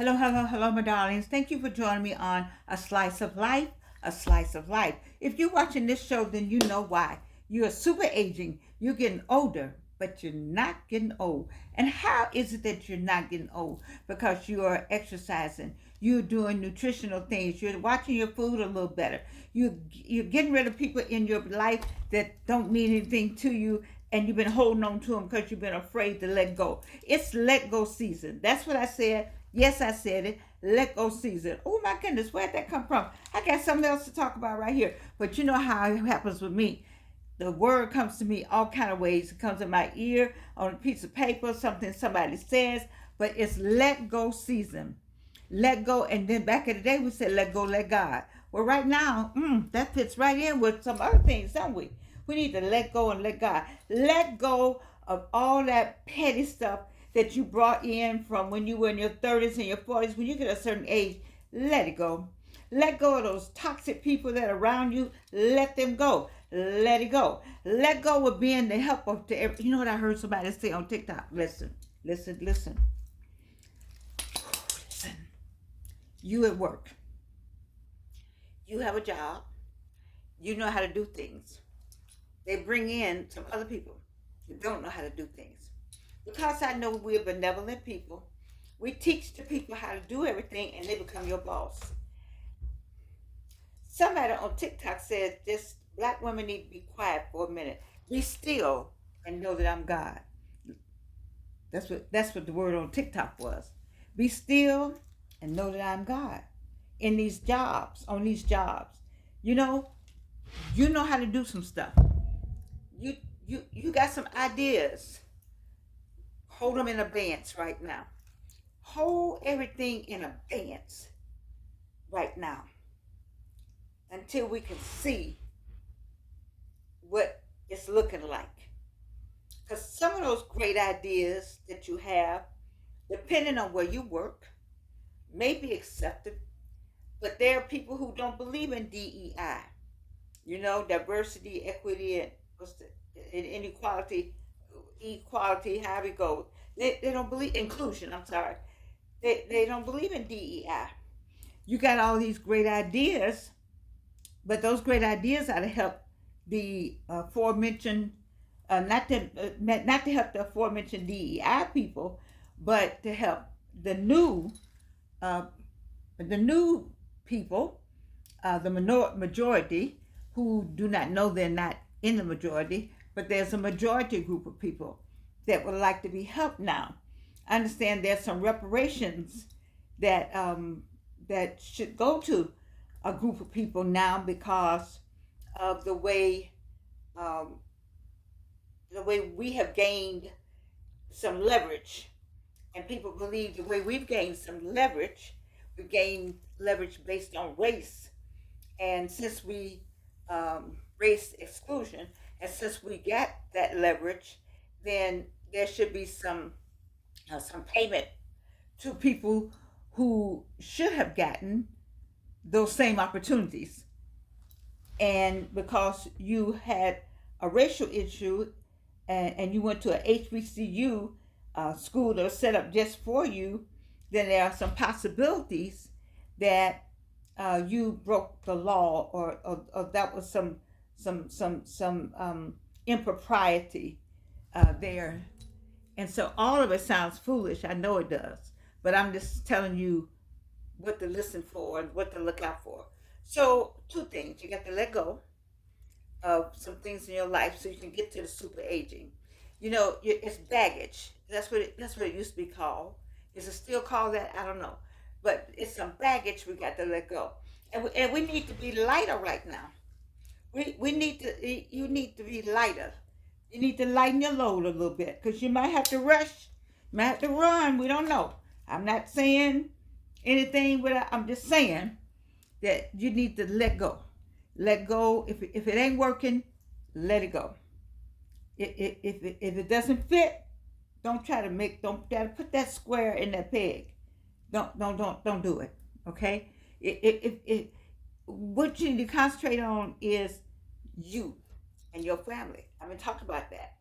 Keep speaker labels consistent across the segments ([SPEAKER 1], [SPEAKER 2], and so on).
[SPEAKER 1] Hello, hello, hello, my darlings. Thank you for joining me on A Slice of Life, A Slice of Life. If you're watching this show, then you know why. You're super aging, you're getting older, but you're not getting old. And how is it that you're not getting old? Because you are exercising, you're doing nutritional things, you're watching your food a little better, you're getting rid of people in your life that don't mean anything to you, and you've been holding on to them because you've been afraid to let go. It's let go season. That's what I said. Yes, I said it. Let go season. Oh my goodness, where'd that come from? I got something else to talk about right here. But you know how it happens with me. The word comes to me all kind of ways. It comes in my ear, on a piece of paper, something somebody says. But it's let go season. Let go. And then back in the day, we said let go, let God. Well, right now, that fits right in with some other things, don't we? We need to let go and let God. Let go of all that petty stuff that you brought in from when you were in your 30s and your 40s. When you get a certain age, let it go. Let go of those toxic people that are around you. Let them go. Let it go. Let go of being the helper to every. You know what I heard somebody say on TikTok? Listen, listen, listen, listen. You at work. You have a job. You know how to do things. They bring in some other people who don't know how to do things. Because I know we're benevolent people, we teach the people how to do everything and they become your boss. Somebody on TikTok said this black women need to be quiet for a minute. Be still and know that I'm God. That's what the word on TikTok was. Be still and know that I'm God. In these jobs, on these jobs. You know, you know how to do some stuff. You you got some ideas. Hold them in abeyance right now. Hold everything in abeyance right now until we can see what it's looking like. Because some of those great ideas that you have, depending on where you work, may be accepted, but there are people who don't believe in DEI. You know, diversity, equity, and inequality, equality, however it goes. They don't believe inclusion. I'm sorry. They don't believe in DEI. You got all these great ideas, but those great ideas are to help the aforementioned, not to help the aforementioned DEI people, but to help the new uh, the new people, majority who do not know they're not in the majority, but there's a majority group of people that would like to be helped now. I understand there's some reparations that should go to a group of people now because of um, the way we have gained some leverage, and people believe the way we've gained some leverage, we gained leverage based on race, and since we race exclusion, and since we got that leverage, then there should be some payment to people who should have gotten those same opportunities. And because you had a racial issue and you went to a HBCU school that was set up just for you, then there are some possibilities that you broke the law, or that was some impropriety there. And so all of it sounds foolish. I know it does, but I'm just telling you what to listen for and what to look out for. So two things: you got to let go of some things in your life so you can get to the super aging. You know, it's baggage. That's what it used to be called. Is it still called that? I don't know, but it's some baggage we got to let go, and we need to be lighter right now. We need to you need to be lighter. You need to lighten your load a little bit because you might have to rush, you might have to run. We don't know. I'm not saying anything, but I'm just saying that you need to let go. Let go. If it ain't working, let it go. If it doesn't fit, don't try to put that square in that peg. Don't do it. Okay. It what you need to concentrate on is you and your family. I'm gonna talk about that.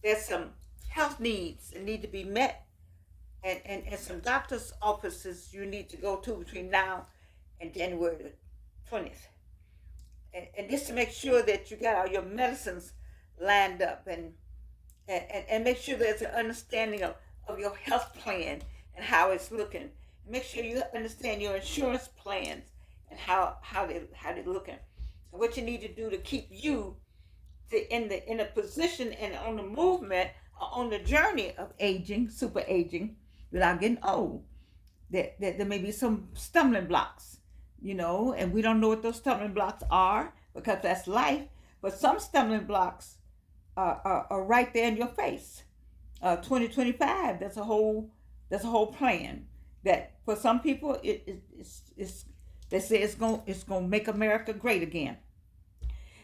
[SPEAKER 1] There's some health needs that need to be met and some doctor's offices you need to go to between now and January the 20th. And just to make sure that you got all your medicines lined up, and make sure there's an understanding of your health plan and how it's looking. Make sure you understand your insurance plans and how they're looking. And what you need to do to keep you in a position and on the movement, on the journey of aging, super aging, without getting old. There may be some stumbling blocks, and we don't know what those stumbling blocks are because that's life. But some stumbling blocks are right there in your face. 2025, that's a whole plan that for some people it's they say it's gonna make America great again.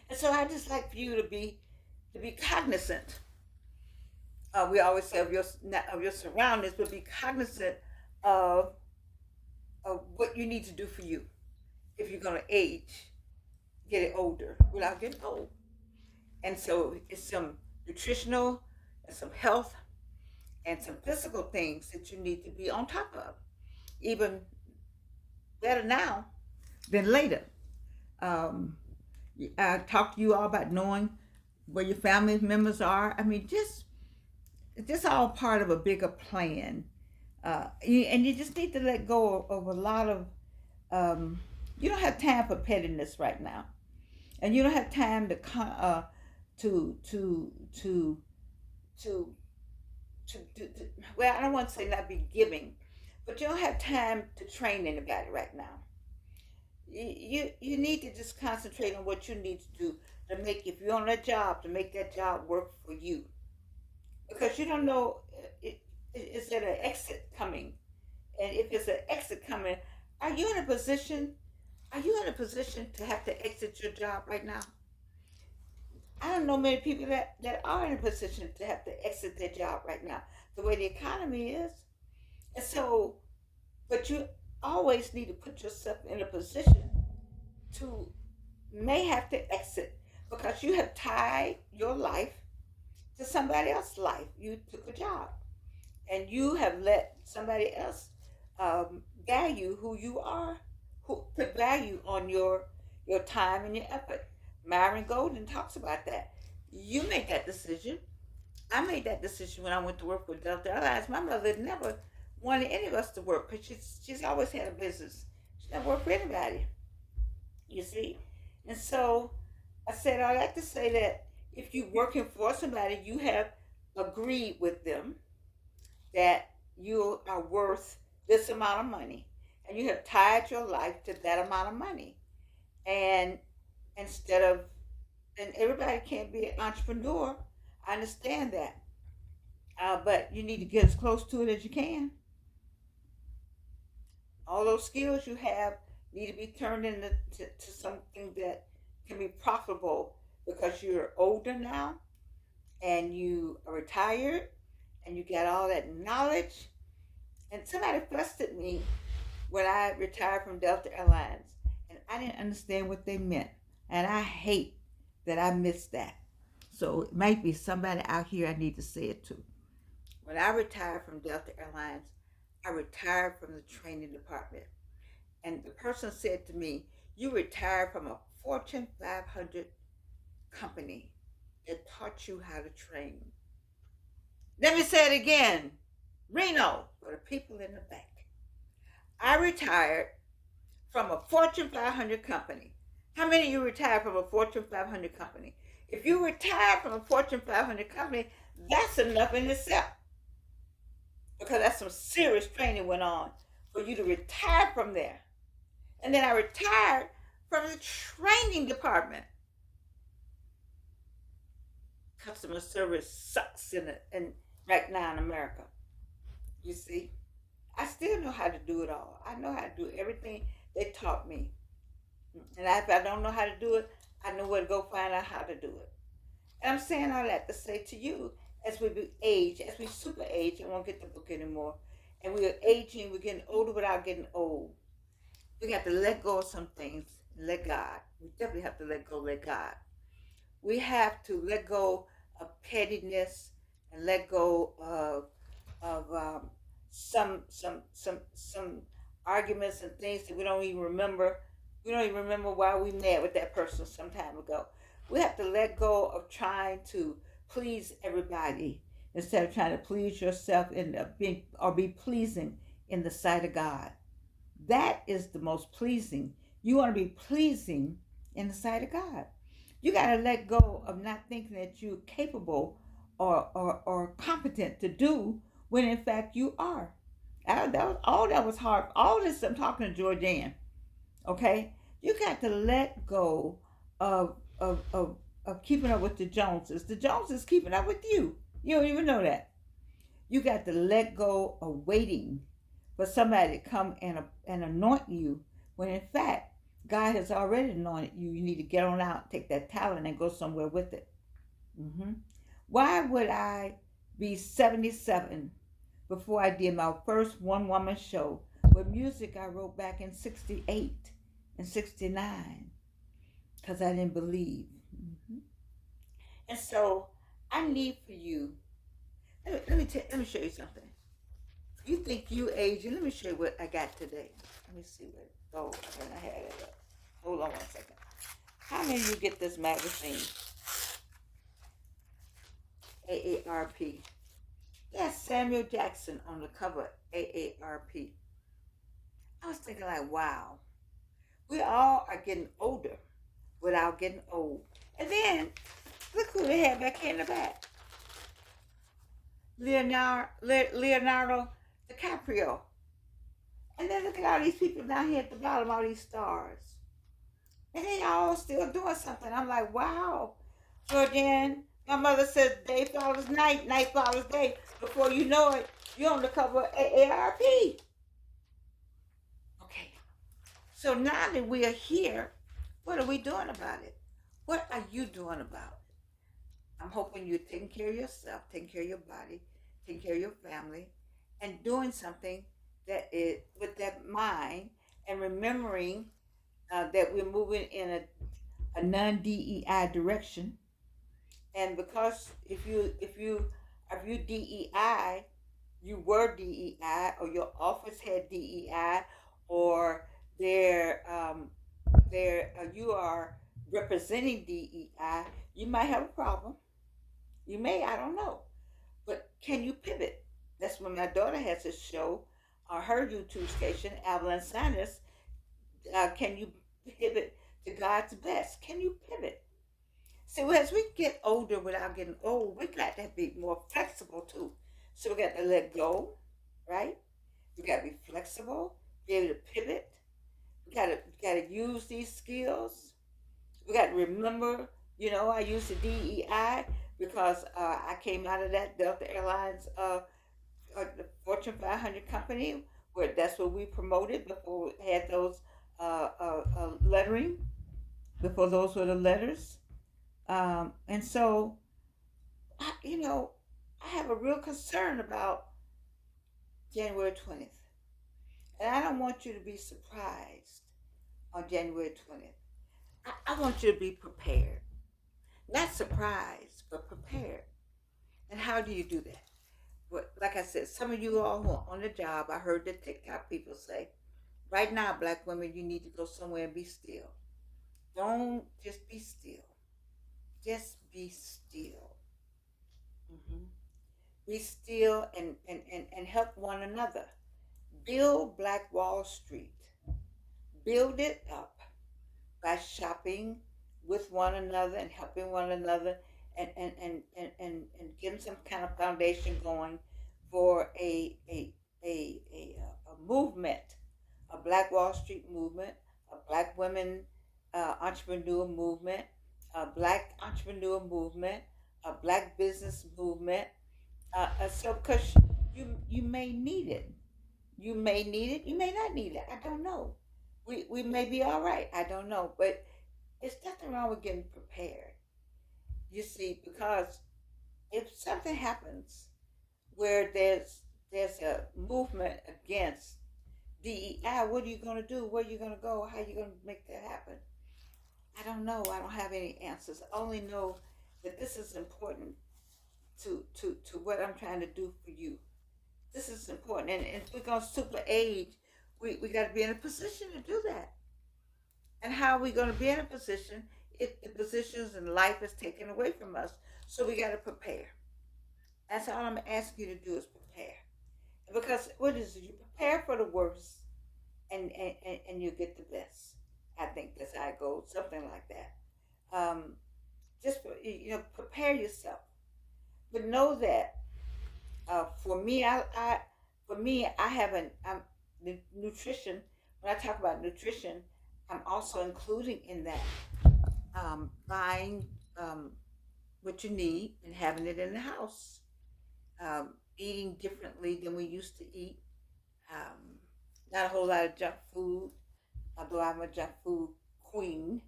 [SPEAKER 1] And so I just like for you to be cognizant. We always say of your surroundings, but be cognizant of of what you need to do for you if you're gonna age, get it older without getting old. And so it's some nutritional and some health and some physical things that you need to be on top of. Even better now than later. Um, I talked to you all about knowing where your family members are. I mean, just all part of a bigger plan. And you just need to let go of a lot of. Um, you don't have time for pettiness right now, and you don't have time to to to to well, I don't want to say not be giving, but you don't have time to train anybody right now. You need to just concentrate on what you need to do to make, if you're on that job, to make that job work for you, because you don't know, is there an exit coming, and if it's an exit coming, are you in a position are you in a position to have to exit your job right now? I don't know many people that are in a position to have to exit their job right now, the way the economy is. And so, but you always need to put yourself in a position to may have to exit because you have tied your life to somebody else's life. You took a job and you have let somebody else value who you are, who put value on your time and your effort. Myron Golden talks about that. You make that decision. I made that decision when I went to work with Delta Airlines. My mother never wanted any of us to work because she's always had a business. She never worked for anybody, you see. And so I said I like to say that if you're working for somebody, you have agreed with them that you are worth this amount of money, and you have tied your life to that amount of money. And instead of, and everybody can't be an entrepreneur. I understand that, but you need to get as close to it as you can. All those skills you have need to be turned into to something that can be profitable because you're older now and you are retired and you got all that knowledge. And somebody fussed at me when I retired from Delta Airlines, and I didn't understand what they meant. And I hate that I missed that. So it might be somebody out here I need to say it to. When I retired from Delta Airlines, I retired from the training department. And the person said to me, "You retired from a Fortune 500 company that taught you how to train." Let me say it again. Reno, for the people in the back. I retired from a Fortune 500 company. How many of you retired from a Fortune 500 company? If you retired from a Fortune 500 company, that's enough in itself, because that's some serious training went on for you to retire from there. And then I retired from the training department. Customer service sucks in right now in America. You see, I still know how to do it all. I know how to do everything they taught me. And if I don't know how to do it, I know where to go find out how to do it. And I'm saying all that to say to you, as we age, as we super age, I won't get the book anymore, and we are aging, we're getting older without getting old. We have to let go of some things, let God. We definitely have to let go, let God. We have to let go of pettiness and let go of some arguments and things that we don't even remember. We don't even remember why we met with that person some time ago. We have to let go of trying to please everybody instead of trying to please yourself and be pleasing in the sight of God. That is the most pleasing. You want to be pleasing in the sight of God. You got to let go of not thinking that you're capable or competent to do when in fact you are. All that was hard. All this I'm talking to Georgianne. Okay, you got to let go of keeping up with the Joneses. The Joneses keeping up with you. You don't even know that. You got to let go of waiting for somebody to come and anoint you when in fact God has already anointed you. You need to get on out, take that talent, and go somewhere with it. Mm-hmm. Why would I be 77 before I did my first one woman show with music I wrote back in 68 and 69? Because I didn't believe. Mm-hmm. And so I need for you, let me show you something. You think you aging? Let me show you what I got today. Let me see what. Oh, when I had it up. Hold on 1 second. How many of you get this magazine? AARP. That's Samuel Jackson on the cover. AARP. I was thinking like, wow, we all are getting older without getting old. And then look who they have back here in the back. Leonardo DiCaprio. And then look at all these people down here at the bottom, all these stars. And they all still doing something. I'm like, wow. Georgianne, my mother said day follows night, night follows day. Before you know it, you're on the cover of AARP. Okay. So now that we are here, what are we doing about it? What are you doing about it? I'm hoping you're taking care of yourself, taking care of your body, taking care of your family, and doing something that is with that mind and remembering that we're moving in a non-DEI direction. And because if you DEI, you were DEI, or your office had DEI, or you are representing DEI, you might have a problem. You may, I don't know. But can you pivot? That's when my daughter has a show on her YouTube station, Evelyn Sanders. Can you pivot to God's best? Can you pivot? So as we get older without getting old, we got to be more flexible too. So we got to let go, right? We got to be flexible, be able to pivot. We got to use these skills. We got to remember, I used the DEI because I came out of that Delta Airlines, the Fortune 500 company, where that's what we promoted before we had those lettering, before those were the letters. And so, I have a real concern about January 20th. And I don't want you to be surprised on January 20th. I want you to be prepared. Not surprised, but prepared. And how do you do that? But like I said, some of you all who are on the job, I heard the TikTok people say, right now, black women, you need to go somewhere and be still. Don't just be still. Just be still. Mhm. Be still and help one another. Build Black Wall Street. Build it up by shopping with one another and helping one another and getting some kind of foundation going for a movement, a Black Wall Street movement, a Black women entrepreneur movement, a Black entrepreneur movement, a Black business movement. So, because you may need it, you may need it, you may not need it. I don't know. We may be all right. I don't know, but it's nothing wrong with getting prepared. You see, because if something happens where there's a movement against DEI, what are you going to do? Where are you going to go? How are you going to make that happen? I don't know. I don't have any answers. I only know that this is important to what I'm trying to do for you. This is important. And if we're going to super age, we got to be in a position to do that. And how are we going to be in a position if the positions in life is taken away from us? So we got to prepare. That's all I'm asking you to do is prepare. Because what is it? You prepare for the worst and you get the best. I think that's how it goes, something like that. Just prepare yourself, but know that for me, I haven't. The nutrition. When I talk about nutrition, I'm also including in that buying what you need and having it in the house. Eating differently than we used to eat. Um, Not a whole lot of junk food, although I'm a junk food queen.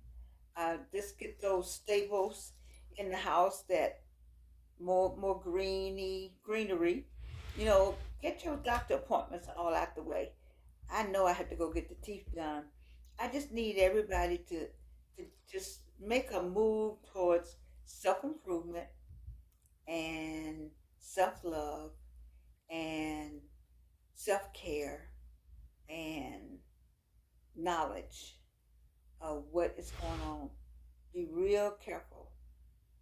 [SPEAKER 1] Just get those staples in the house that more greenery. Get your doctor appointments all out the way. I know I have to go get the teeth done. I just need everybody to just make a move towards self improvement and self love and self care and knowledge of what is going on. Be real careful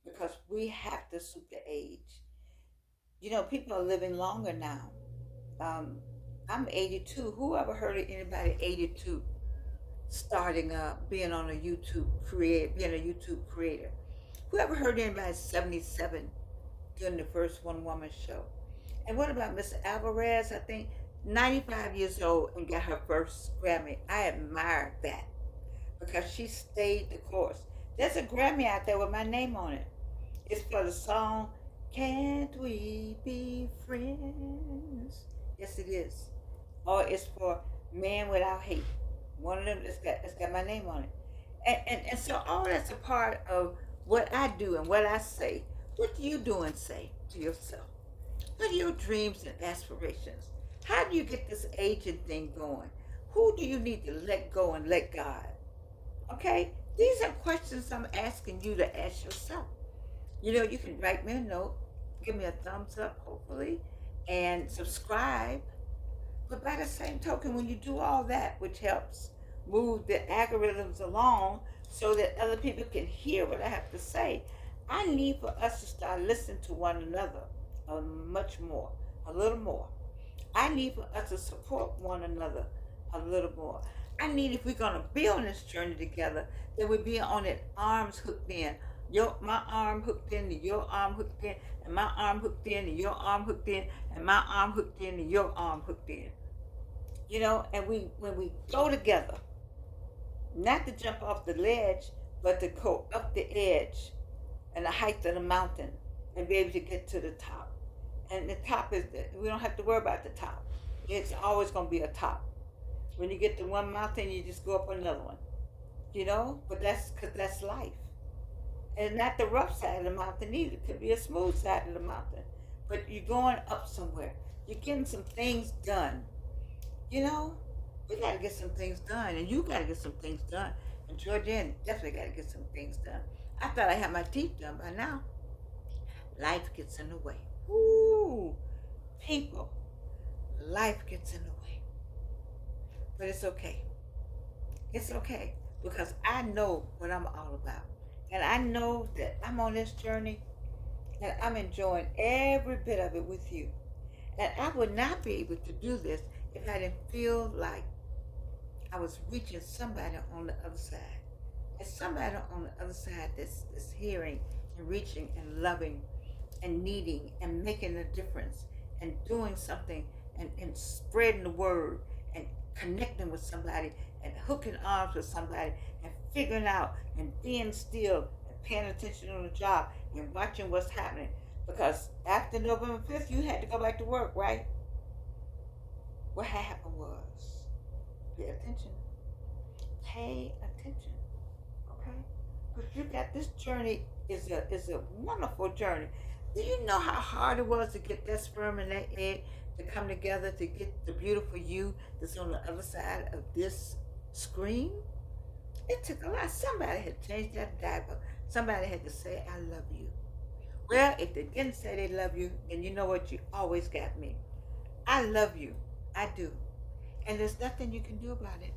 [SPEAKER 1] because we have to super age. People are living longer now. Um, I'm 82. Who ever heard of anybody 82 starting up, being on a being a YouTube creator? Who ever heard anybody 77 doing the first one woman show? And what about Miss Alvarez? I think 95 years old and got her first Grammy. I admire that because she stayed the course. There's a Grammy out there with my name on it. It's for the song "Can't We Be Friends?" Yes, it is. Or it's for "Man Without Hate." One of them that's got my name on it. And so all that's a part of what I do and what I say. What do you do and say to yourself? What are your dreams and aspirations? How do you get this aging thing going? Who do you need to let go and let God? Okay? These are questions I'm asking you to ask yourself. You can write me a note, give me a thumbs up, hopefully, and subscribe. But by the same token, when you do all that, which helps move the algorithms along so that other people can hear what I have to say, I need for us to start listening to one another much more, a little more. I need for us to support one another a little more. I need, if we're going to be on this journey together, that we be on it arms hooked in. My arm hooked in, and your arm hooked in, and my arm hooked in, and your arm hooked in, and my arm hooked in, and your arm hooked in. And when we go together, not to jump off the ledge, but to go up the edge and the height of the mountain and be able to get to the top. And the top we don't have to worry about the top. It's always going to be a top. When you get to one mountain, you just go up another one. But that's because that's life. And not the rough side of the mountain either. It could be a smooth side of the mountain. But you're going up somewhere. You're getting some things done. We got to get some things done. And you got to get some things done. And Georgiana definitely got to get some things done. I thought I had my teeth done by now. Life gets in the way. Ooh, people, life gets in the way. But it's okay. It's okay because I know what I'm all about. And I know that I'm on this journey and I'm enjoying every bit of it with you. And I would not be able to do this if I didn't feel like I was reaching somebody on the other side. And somebody on the other side that's hearing and reaching and loving and needing and making a difference and doing something and spreading the word and connecting with somebody and hooking arms with somebody and figuring out and being still and paying attention on the job and watching what's happening. Because after November 5th, you had to go back to work, right? What happened was, pay attention. Pay attention, okay? Because you got this journey is a wonderful journey. Do you know how hard it was to get that sperm and that egg to come together to get the beautiful you that's on the other side of this screen? It took a lot. Somebody had changed that diaper. Somebody had to say, "I love you." Well, if they didn't say they love you, then you know what? You always got me. I love you. I do. And there's nothing you can do about it.